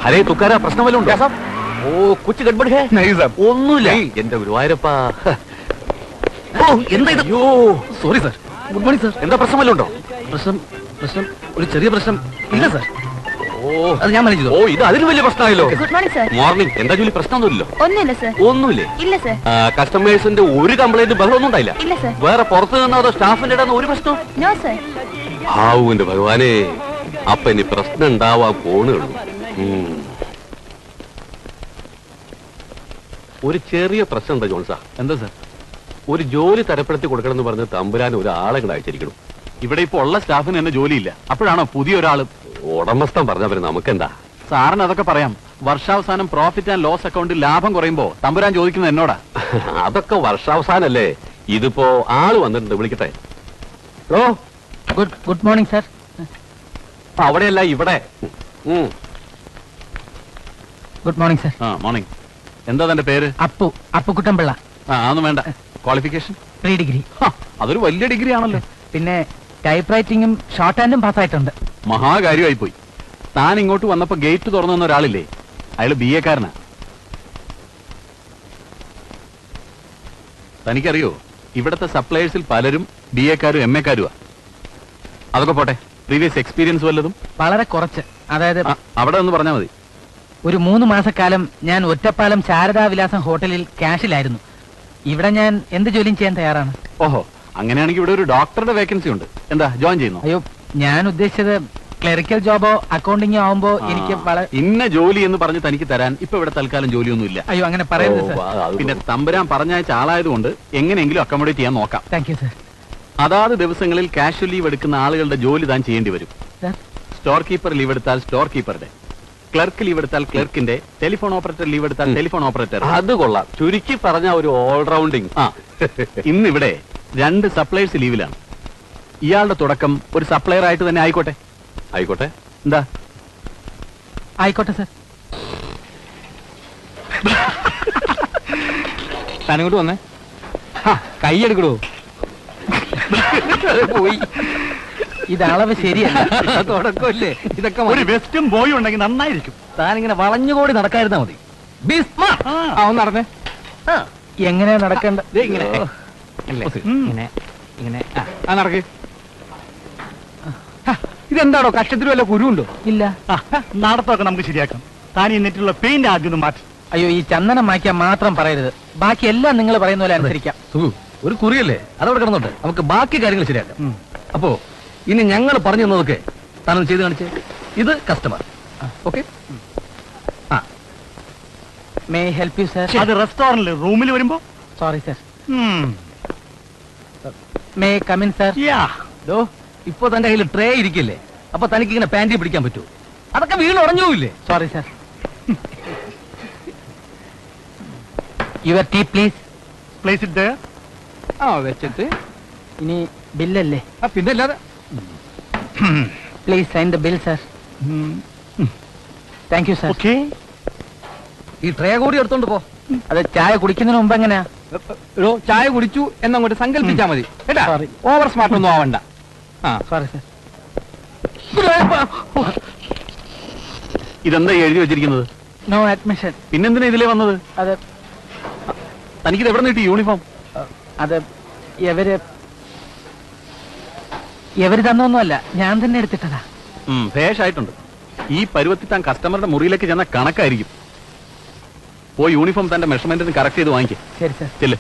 അരേ തുക്കാരാ പ്രശ്നം വല്ലതും ഉണ്ടോ? ഓ കുച്ച് ഗഡ്ബഡ് ഹേ? ഒന്നുമില്ല എന്റെ ഗുരുവായൂരപ്പാ. എന്താ ഇത്? അയ്യോ sorry sir. Good morning sir. എന്താ പ്രശ്നം വല്ലതും ഉണ്ടോ? പ്രശ്നം ഒരു ചെറിയ പ്രശ്നം ഇല്ല സാർ. ഓ അത് ഞാൻ മനസ്സിലായി. ഓ ഇത് അതിന് വലിയ പ്രശ്നമായല്ലോ. Good morning sir. മോർണിംഗ്. എന്താ ജോലി? പ്രശ്നമൊന്നുമില്ലല്ലോ? ഒന്നുമില്ല സാർ. ഒന്നുമില്ലേ? ഇല്ല സാർ. കസ്റ്റമേഴ്സിന്റെ ഒരു കംപ്ലൈന്റ് ബഹളമൊന്നും ഉണ്ടായില്ല? ഇല്ല സാർ. വേറെ പുറത്തു നിന്നോ അതോ സ്റ്റാഫിന്റെ ഇടന്ന് ഒരു പ്രശ്നം? No sir. ആവുന്റെ ഭഗവാനെ, അപ്പൊ ഇനി പ്രശ്നം ഉണ്ടാവാൻ പോണുള്ളൂ. ഒരു ചെറിയ പ്രശ്നം എന്താ ജോൺസാ? എന്താ സാർ? ഒരു ജോലി തരപ്പെടുത്തി കൊടുക്കണം എന്ന് പറഞ്ഞ് തമ്പുരാൻ ഒരാളെ കൂടെ അയച്ചിരിക്കണം. ഇവിടെ ഇപ്പൊ ഉള്ള സ്റ്റാഫിന് തന്നെ ജോലിയില്ല, അപ്പോഴാണോ പുതിയ ഒരാള്? ഉടമസ്ഥൻ പറഞ്ഞ പിന്നെ നമുക്കെന്താ? സാറിന് അതൊക്കെ പറയാം. വർഷാവസാനം പ്രോഫിറ്റ് ആൻഡ് ലോസ് അക്കൗണ്ടിൽ ലാഭം കുറയുമ്പോ തമ്പുരാൻ ചോദിക്കുന്നത് എന്നോടാ. അതൊക്കെ വർഷാവസാനല്ലേ. ഇതിപ്പോ ആള് വന്നിട്ടുണ്ട്, വിളിക്കട്ടെ. ഓ ഗുഡ് മോർണിംഗ് സാർ. അവിടെയല്ല ഇവിടെ. Good morning sir. മോർണിംഗ്. എന്താ തന്റെ പേര്? അപ്പുക്കുട്ടൻപിള്ള. അതൊന്നും വേണ്ട. ക്വാളിഫിക്കേഷൻ? 3 ഡിഗ്രി. അതൊരു വലിയ ഡിഗ്രി ആണല്ലോ. പിന്നെ ടൈപ്പ് റൈറ്റിംഗും ഷോർട്ട് ഹാൻഡും പാസ്സായിട്ടുണ്ട്. മഹാകാര്യമായി പോയി. താൻ ഇങ്ങോട്ട് വന്നപ്പോ ഗേറ്റ് തുറന്നു വന്ന ഒരാളില്ലേ, അയാള് BA കാരനാ. തനിക്കറിയോ, ഇവിടത്തെ സപ്ലയേഴ്സിൽ പലരും BA കാരും MA കാരുവാ. അതൊക്കെ പോട്ടെ, പ്രീവിയസ് എക്സ്പീരിയൻസ് വല്ലതും? വളരെ കുറച്ച്. അതായത് അവിടെ ഒന്ന് പറഞ്ഞാൽ മതി. ഒരു 3 മാസക്കാലം ഞാൻ ഒറ്റപ്പാലം ശാരദാവിലാസം ഹോട്ടലിൽ ക്യാഷിലായിരുന്നു. ഇവിടെ ഞാൻ എന്ത് ജോലിയും ചെയ്യാൻ തയ്യാറാണ്. ഓഹോ, അങ്ങനെയാണെങ്കിൽ ഇവിടെ ഒരു ഡോക്ടറുടെ വേക്കൻസി ഉണ്ട്. എന്താ, ജോയിൻ ചെയ്യുന്നു? അയ്യോ, ഞാൻ ഉദ്ദേശിച്ചത് ക്ലറിക്കൽ ജോബോ അക്കൗണ്ടിങ്ങോ ആവുമ്പോ എനിക്ക് ഇന്ന ജോലി എന്ന് പറഞ്ഞ് തനിക്ക് തരാൻ ഇപ്പൊ ഇവിടെ തൽക്കാലം ജോലിയൊന്നുമില്ല. അയ്യോ, അങ്ങനെ പറയരുത് സാർ. പിന്നെ തമ്പുരാൻ പറഞ്ഞയച്ച ആളായതുകൊണ്ട് എങ്ങനെയെങ്കിലും അക്കോമഡേറ്റ് ചെയ്യാൻ നോക്കാം. Thank you sir. അതാത് ദിവസങ്ങളിൽ കാഷ്വൽ ലീവ് എടുക്കുന്ന ആളുകളുടെ ജോലി താൻ ചെയ്യേണ്ടി വരും. സ്റ്റോർ കീപ്പർ ലീവ് എടുത്താൽ സ്റ്റോർ കീപ്പറുടെ, ക്ലർക്ക് ലീവ് എടുത്താൽ ക്ലർക്കിന്റെ, ടെലിഫോൺ ഓപ്പറേറ്റർ ലീവ് എടുത്താൽ ടെലിഫോൺ ഓപ്പറേറ്റർ. അത് കൊള്ളാം. ചുരുക്കി പറഞ്ഞ ഒരു ഓൾറൗണ്ടിങ്. ഇന്നിവിടെ 2 സപ്ലയേഴ്സ് ലീവിലാണ്. ഇയാളുടെ തുടക്കം ഒരു സപ്ലയർ ആയിട്ട് തന്നെ ആയിക്കോട്ടെ. ആയിക്കോട്ടെ. എന്താ? ആയിക്കോട്ടെ സാർ. തനങ്ങോട്ട് വന്നേ. കൈയെടുക്കണോ? പോയി. ഇത് അളവ് ശരിയല്ല. തുടക്കമില്ലേ? ഇതൊക്കെ ഒരു വെസ്റ്റും ബോയും ഉണ്ടെങ്കിൽ നന്നായിരിക്കും. താനിങ്ങനെ വളഞ്ഞുകൂടി നടക്കാതിരുന്നാ മതി. ഒന്ന് നടന്നേ. എങ്ങനെയാ നടക്കേണ്ട? ഇങ്ങനെ ഇങ്ങനെ ഇങ്ങനെ നടക്ക്. ഇതെന്താണോ, കക്ഷത്തിൽ വല്ല കുരുണ്ടോ? ഇല്ല. നടത്തൊക്കെ നമുക്ക് ശരിയാക്കാം. താൻ ഈ നെറ്റിലുള്ള പെയിന്റ് ആദ്യം മാറ്റി. അയ്യോ, ഈ ചന്ദനം മായ്ക്കാൻ മാത്രം പറയരുത്. ബാക്കി എല്ലാം നിങ്ങൾ പറയുന്ന പോലെ അനുസരിക്കാം. ഒരു കുറിയല്ലേ, അതവിടെ കിടന്നോട്ടെ. നമുക്ക് ബാക്കി കാര്യങ്ങൾ ശരിയാക്കാം. അപ്പോ ഇനി ഞങ്ങൾ പറഞ്ഞു തന്നതൊക്കെ താനൊന്ന് ചെയ്ത് കാണിച്ചേ. ഇത് customer. Okay. May help you sir? അത് റെസ്റ്റോറന്റിൽ റൂമിൽ വരുമ്പോ. Sorry sir. May come in sir? ഇപ്പൊ തന്റെ കയ്യിൽ ട്രേ ഇരിക്കില്ലേ, അപ്പൊ തനിക്ക് ഇങ്ങനെ പാന്റി പിടിക്കാൻ പറ്റുമോ? അതൊക്കെ വീണ് ഉറഞ്ഞൂല്ലേ? Sorry sir. Your tea please. Place it there. വെച്ചിട്ട് ഇനി ബില്ലല്ലേ? പിന്നെ അല്ലാതെ. Please sign the bill sir. Thank you sir. ഈ ട്രേ കൂടി എടുത്തോണ്ട് പോ. അത് ചായ കുടിക്കുന്നതിന് മുമ്പ് എങ്ങനെയാ? ചായ കുടിച്ചു എന്നങ്ങോട്ട് സങ്കല്പിച്ചാ മതി കേട്ടാ. ഓവർ സ്മാർട്ട് ഒന്നും ആവണ്ട. Sorry sir. ഇതെന്താ എഴുതി വെച്ചിരിക്കുന്നത്? No admission. പിന്നെന്തിനാ ഇതിലേ വന്നത്? അത് തനിക്കിത് എവിടെ നിന്ന് കിട്ടി യൂണിഫോം? അത് എവര് തന്നൊന്നുമല്ല, ഞാൻ തന്നെ എടുത്തിട്ടതാ. ഭേഷായിട്ടുണ്ട്. ഈ പരുവത്തിൽ താൻ കസ്റ്റമറുടെ മുറിയിലേക്ക് ചെന്ന കണക്കായിരിക്കും. പോയി യൂണിഫോം തന്റെ മെഷർമെന്റിന് കറക്റ്റ് ചെയ്ത് വാങ്ങിക്കും. ശരി സർ. ചെല്ല്.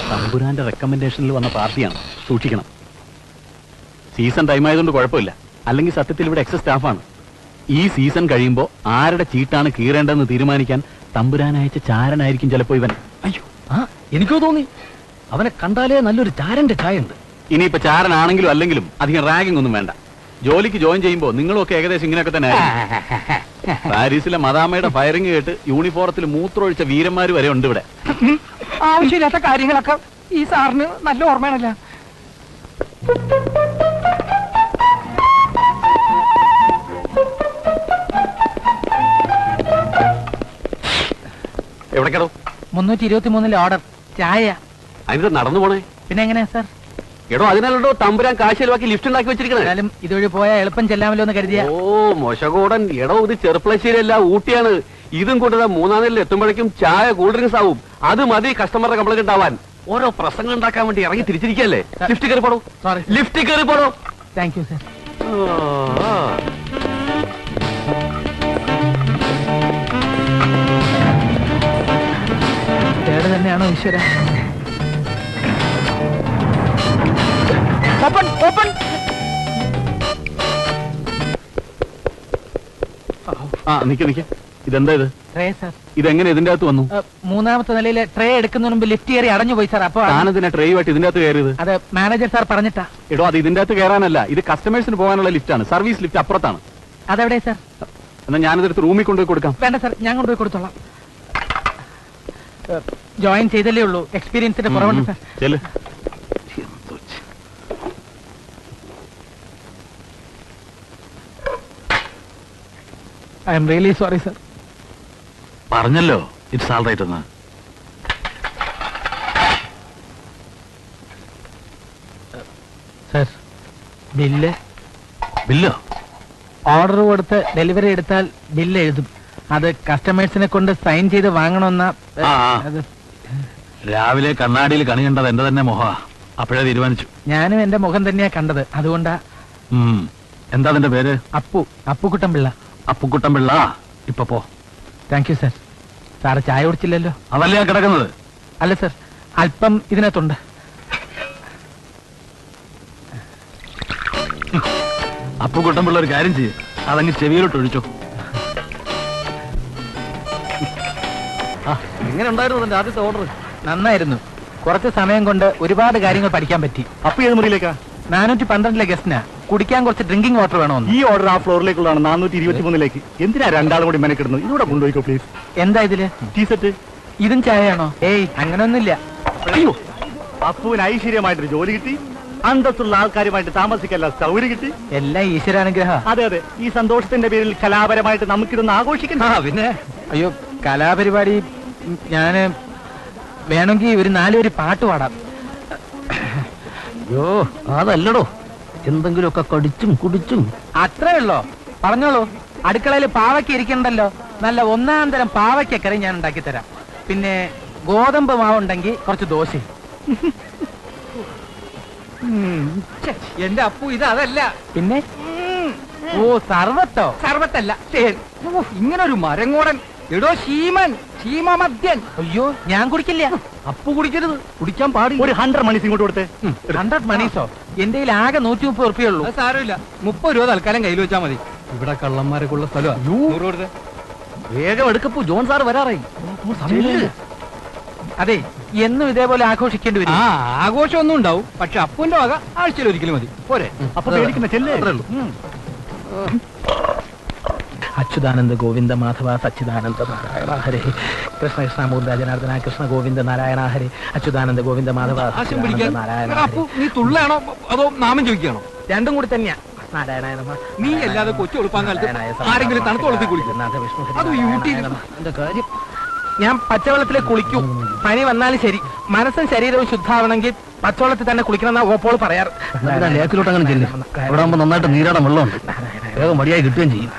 തമ്പുരാന്റെ റെക്കമെൻഡേഷനിൽ വന്ന പാർട്ടിയാണ്, സൂക്ഷിക്കണം. സീസൺ ടൈം ആയതുകൊണ്ട് കുഴപ്പമില്ല, അല്ലെങ്കിൽ സത്യത്തിൽ ഇവിടെ എക്സസ് സ്റ്റാഫാണ്. ഈ സീസൺ കഴിയുമ്പോൾ ആരുടെ ചീട്ടാണ് കീറേണ്ടതെന്ന് തീരുമാനിക്കാൻ തമ്പുരാൻ അയച്ച ചാരനായിരിക്കും ചിലപ്പോ ഇവൻ. അയ്യോ, എനിക്കോ തോന്നി അവനെ കണ്ടാലേ നല്ലൊരു ചാരന്റെ ചായുണ്ട്. ഇനിയിപ്പോ ചാരനാണെങ്കിലും അല്ലെങ്കിലും അധികം റാഗിംഗ് ഒന്നും വേണ്ട. ജോലിക്ക് ജോയിൻ ചെയ്യുമ്പോൾ നിങ്ങളൊക്കെ ഏകദേശം ഇങ്ങനെയൊക്കെ തന്നെ ആയിരിക്കും. പാരീസിലെ മദാമയുടെ ഫയറിംഗ് കേട്ട് യൂണിഫോറത്തിൽ മൂത്രമൊഴിച്ച വീരന്മാര് വരെ ഉണ്ട് ഇവിടെ. ആവശ്യമില്ലാത്ത കാര്യങ്ങളൊക്കെ ഈ സാറിന് നല്ല ഓർമ്മയാണല്ലോ. എവിടേക്കാണോ? 323 ഓർഡർ ചായ. അതിന് നടന്നു പോണേ. പിന്നെ എങ്ങനെയാ സാർ? എടോ അതിനാലോ തമ്പുരാൻ കാശ് ചെലവാക്കി ലിഫ്റ്റ് ഉണ്ടാക്കി വെച്ചിരിക്കണേ. എന്നാലും ഇതുവഴി പോയാൽ എളുപ്പം ചെല്ലാമല്ലോ എന്ന് കരുതിയ. ഓ മൊശകൂടൻ, എടോ ഇത് ചെറുപ്പളശ്ശേരിയല്ല ഊട്ടിയാണ്. ഇതും കൊണ്ട് മൂന്നാം നിലയിൽ എത്തുമ്പോഴേക്കും ചായ കൂൾ ഡ്രിങ്ക്സ് ആവും. അത് മതി കസ്റ്റമറുടെ കംപ്ലൈന്റ് ഉണ്ടാവാൻ. ഓരോ പ്രസംഗം ഉണ്ടാക്കാൻ വേണ്ടി ഇറങ്ങി തിരിച്ചിരിക്കല്ലേ. ലിഫ്റ്റ് കയറി പോടോ, സോറി ലിഫ്റ്റ് കയറി പോടോ. Thank you sir. തേട് തന്നെയാണോ ഈശ്വര? Open open. ആ നിക്ക്, ഇതെന്താ ഇത്? Tray sir. ഇതെങ്ങനെ ഇതിന്റെ അകത്ത് വന്നു? മൂന്നാമത്തെ നിലയിലെ ട്രേ എടുക്കുന്നതിന് മുമ്പ് ലിഫ്റ്റ് കയറി അടഞ്ഞു പോയി സാർ. അപ്പൊ താനെന്തിനാ ട്രേയുമായിട്ട് ഇതിന്റെ അകത്ത് കയറിയത്? അത് മാനേജർ സാർ പറഞ്ഞിട്ടാ. എടോ അത് ഇതിന്റെ അകത്ത് കയറാനല്ല, ഇത് കസ്റ്റമേഴ്സിന് പോകാനുള്ള ലിഫ്റ്റാണ്. സർവീസ് ലിഫ്റ്റ് അപ്പുറത്താണ്. അതെവിടെ സാർ? എന്നാ ഞാനിതെടുത്ത് റൂമിൽ കൊണ്ടുപോയി കൊടുക്കാം. വേണ്ട സാർ, ഞാൻ കൊണ്ടുപോയി കൊടുത്തോളാം. ജോയിൻ ചെയ്തല്ലേ ഉള്ളൂ, എക്സ്പീരിയൻസിന്റെ കുറവുണ്ട് സാർ. ചെല്ല്. I am really sorry sir. പറഞ്ഞല്ലോ ഇറ്റ്സ് ആൾ റൈറ്റ് എന്ന്. Sir bill. ബില്ലോ? ഓർഡർ കൊടുത്ത് ഡെലിവറി എടുത്താൽ ബില്ല് എഴുതും. അത് കസ്റ്റമേഴ്സിനെ കൊണ്ട് സൈൻ ചെയ്ത് വാങ്ങണമെന്ന. ആ, ആ. രാവിലെ കണ്ണാടിയിൽ കണി കണ്ടത് എന്റെ തന്നെ മുഖ. അപ്പോഴേ തീരുമാനിച്ചു. ഞാനും എന്റെ മുഖം തന്നെയാ കണ്ടത്, അതുകൊണ്ടാ. എന്താ അതിന്റെ പേര്? അപ്പുക്കുട്ടൻ പിള്ള. അപ്പുക്കുട്ടൻ പിള്ള. ഇപ്പൊ പോ. Thank you sir. സാറ് ചായ കുടിച്ചില്ലല്ലോ? അതല്ലേ കിടക്കുന്നത്? അല്ല സർ, അല്പം ഇതിനകത്തുണ്ട്. അപ്പുക്കുട്ടൻ പിള്ള ഒരു കാര്യം ചെയ്യും, അതങ്ങ് ചെവിയിലോട്ട് ഒഴിച്ചോ. എങ്ങനെ ഉണ്ടായിരുന്നു അതിന്റെ ആദ്യത്തെ ഓർഡർ? നന്നായിരുന്നു. കുറച്ച് സമയം കൊണ്ട് ഒരുപാട് കാര്യങ്ങൾ പഠിക്കാൻ പറ്റി. അപ്പൊ ഏത് മുറിയിലേക്കാ? 412 ഗസ്റ്റിനാ. കുടിക്കാൻ കുറച്ച് ഡ്രിങ്കിങ് വാട്ടർ വേണമെന്ന്. ഈ ഓർഡർ ആ ഫ്ലോറിലേക്കുള്ളതാണ്, 423 എന്തിനാ രണ്ടാളും കൂടി മെനക്കിടുന്നു? ഇതിലൂടെ കൊണ്ടുപോയിക്കോ പ്ലീസ്. എന്താ ഇതില്? Tea set. ഇതും ചായയാണോ? ഏയ് അങ്ങനൊന്നുമില്ല. അയ്യോ, അപ്പുവിന് ഐശ്വര്യമായിട്ടൊരു ജോലി കിട്ടി, അന്തസ്സുള്ള ആൾക്കാരുമായിട്ട് താമസിക്കല്ല സൗകര്യം കിട്ടി. എല്ലാം ഈശ്വരാനുഗ്രഹ. അതെ അതെ, ഈ സന്തോഷത്തിന്റെ പേരിൽ കലാപരമായിട്ട് നമുക്കിതൊന്ന് ആഘോഷിക്കണം. പിന്നെ അയ്യോ, കലാപരിപാടി ഞാന് വേണമെങ്കിൽ ഒരു 4 വരി പാട്ട് പാടാം. അയ്യോ അതല്ലടോ, എന്തെങ്കിലുമൊക്കെ കടിച്ചും കുടിച്ചും. അത്രേ ഉള്ളോ? പറഞ്ഞോളൂ. അടുക്കളയിൽ പാവയ്ക്ക ഇരിക്കണ്ടല്ലോ. നല്ല ഒന്നാം തരം പാവയ്ക്കക്കറി ഞാൻ ഉണ്ടാക്കി തരാം. പിന്നെ ഗോതമ്പ് മാവുണ്ടെങ്കിൽ കുറച്ച് ദോശ. എന്റെ അപ്പു ഇത് അതല്ല. പിന്നെ ഓ സർവത്തോ? സർവത്തല്ല. ഇങ്ങനൊരു മരങ്ങോടൻ. എടോ ശീമൻ, ശീമമദ്യൻ. അയ്യോ ഞാൻ കുടിക്കില്ല. അപ്പു കുടിക്കരുത്, കുടിക്കാൻ പാടില്ല. ഒരു 100 മണീസ് ഇങ്ങോട്ട് കൊടുത്തേ. 100 മണീസോ? എന്റെ കയ്യിൽ ആകെ 130 ഉറുപ്പിയുള്ളൂ. അത് സാരമില്ല, 30 രൂപ തൽക്കാലം കയ്യിൽ വെച്ചാൽ മതി. ഇവിടെ കള്ളന്മാരൊക്കെ ഉള്ള സ്ഥലമാണ്. വേഗം എടുക്കപ്പോ, ജോൺ സാർ വരാറായി. അതെ, എന്നും ഇതേപോലെ ആഘോഷിക്കേണ്ടി വരും. ആഘോഷം ഒന്നും ഉണ്ടാവും, പക്ഷെ അപ്പുവിന്റെ വക ആഴ്ചയിൽ ഒരിക്കലും മതി. പോരെ? അപ്പൊ പേടിക്കുന്ന ചെല്ലേ. അച്യുതാനന്ദ ഗോവിന്ദ മാധവ സച്ചിദാനന്ദ നാരായണ ഹരേ. കൃഷ്ണ കൃഷ്ണ മൂർധ ജനാർദ്ദന കൃഷ്ണ ഗോവിന്ദ നാരായണ ഹരേ. അച്യുതാനന്ദ ഗോവിന്ദ മാധവ സച്ചിദാനന്ദ നാരായണ ഹരേ. നീ തുള്ളയാണോ അതോ നാമം ചോദിക്കുകയാണോ? രണ്ടും കൂടി തന്നെയാ. നാരായണായ നമഃ. നീ അല്ലാതെ കൊച്ചു കൊടുപ്പാൻ കാലത്ത് ആരെങ്കിലും തണുത്ത വെള്ളത്തിൽ കുളിക്കും? അത് യൂട്യൂബ് എന്റെ കാര്യം. ഞാൻ പച്ചവെള്ളത്തിലെ കുളിക്കൂ. പനി വന്നാലും ശരി, മനസ്സും ശരീരവും ശുദ്ധാവണമെങ്കിൽ പച്ചവെള്ളത്തിൽ തന്നെ കുളിക്കണമെന്നാ ഓപ്പോൾ പറയാറ്. ലേക്കിലോട്ട് അങ്ങനെ ചെല്ലും. അവിടെ ആകുമ്പോൾ നന്നായിട്ട് നീരാടം വെള്ളമുണ്ട്, വേഗം മടിയായി കിട്ടുകയും ചെയ്യും.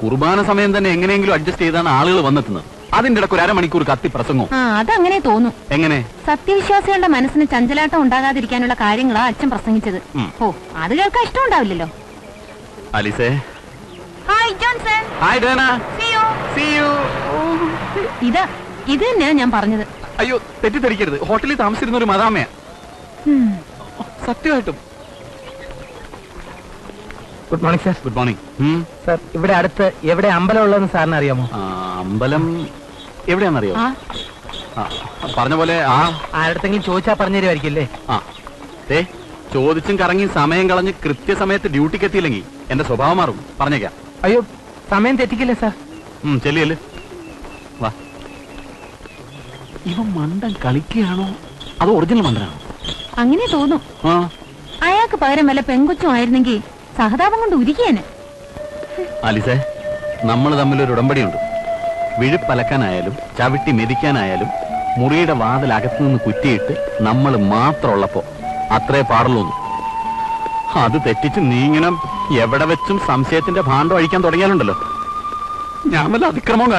കുർബാന സമയം തന്നെ എങ്ങനെയെങ്കിലും അഡ്ജസ്റ്റ് ചെയ്താണ് ആളുകൾ വന്നെത്തുന്നത്. അതിന്റെ ഇടയ്ക്ക് ഒരു അരമണിക്കൂർ കത്തി പ്രസംഗം. അതങ്ങനെ തോന്നും. എങ്ങനെ? സത്യവിശ്വാസികളുടെ മനസ്സിന് ചഞ്ചലാട്ടം ഉണ്ടാകാതിരിക്കാനുള്ള കാര്യങ്ങളാ അച്ഛൻ പ്രസംഗിച്ചത്. ഓ, അത് കേൾക്കാൻ ഇഷ്ടമുണ്ടാവില്ലല്ലോ. അലിസേ. Hi Johnson. Hi Dana. See you. ഇത് തന്നെയാ ഞാൻ പറഞ്ഞത്. അയ്യോ തെറ്റിദ്ധരിക്കരുത്, ഹോട്ടലിൽ താമസിച്ചിരുന്ന ഒരു മദാമയാ. സത്യമായിട്ടും. Good morning sir. Good morning. Sir, ഇവിടെ അടുത്ത് എവിടെ അമ്പലം ഉള്ളതെന്ന് സാറിന് അറിയാമോ? അമ്പലം എവിടെയാണെന്നറിയോ? പറഞ്ഞ പോലെ ആരടുത്തെങ്കിലും ചോദിച്ചാ പറഞ്ഞു തരുമായിരിക്കില്ലേ? ചോദിച്ചും കറങ്ങി സമയം കളഞ്ഞ് കൃത്യസമയത്ത് ഡ്യൂട്ടിക്ക് എത്തിയില്ലെങ്കിൽ എന്റെ സ്വഭാവം മാറും, പറഞ്ഞേക്കാം. അയ്യോ സമയം തെറ്റിക്കില്ലേ സാർ? ചെല്ലിയല്ലേ, വാ. ഇവൻ മണ്ടൻ കളിക്കുകയാണോ അതോ ഒറിജിനൽ മണ്ടനാണോ? അങ്ങനെ തോന്നും. അയാൾക്ക് പകരം വല്ല പെങ്കൊച്ചും ആയിരുന്നെങ്കിൽ സഹതാപം കൊണ്ട് ഉരുകിയേനെ. ആലിസേ, നമ്മൾ തമ്മിലൊരു ഉടമ്പടിയുണ്ട്. വിഴുപ്പലക്കാനായാലും ചവിട്ടി മെതിക്കാനായാലും മുറിയുടെ വാതിൽ അകത്തു നിന്ന് കുറ്റിയിട്ട് നമ്മൾ മാത്രം ഉള്ളപ്പോ അത്രേ പാടുള്ളൂ. അത് തെറ്റിച്ച് നീ ഇങ്ങനെ എവിടെ വെച്ചും സംശയത്തിന്റെ ഭാണ്ഡം അഴിക്കാൻ തുടങ്ങിയാലുണ്ടല്ലോ, ഞാൻ വല്ല അതിക്രമം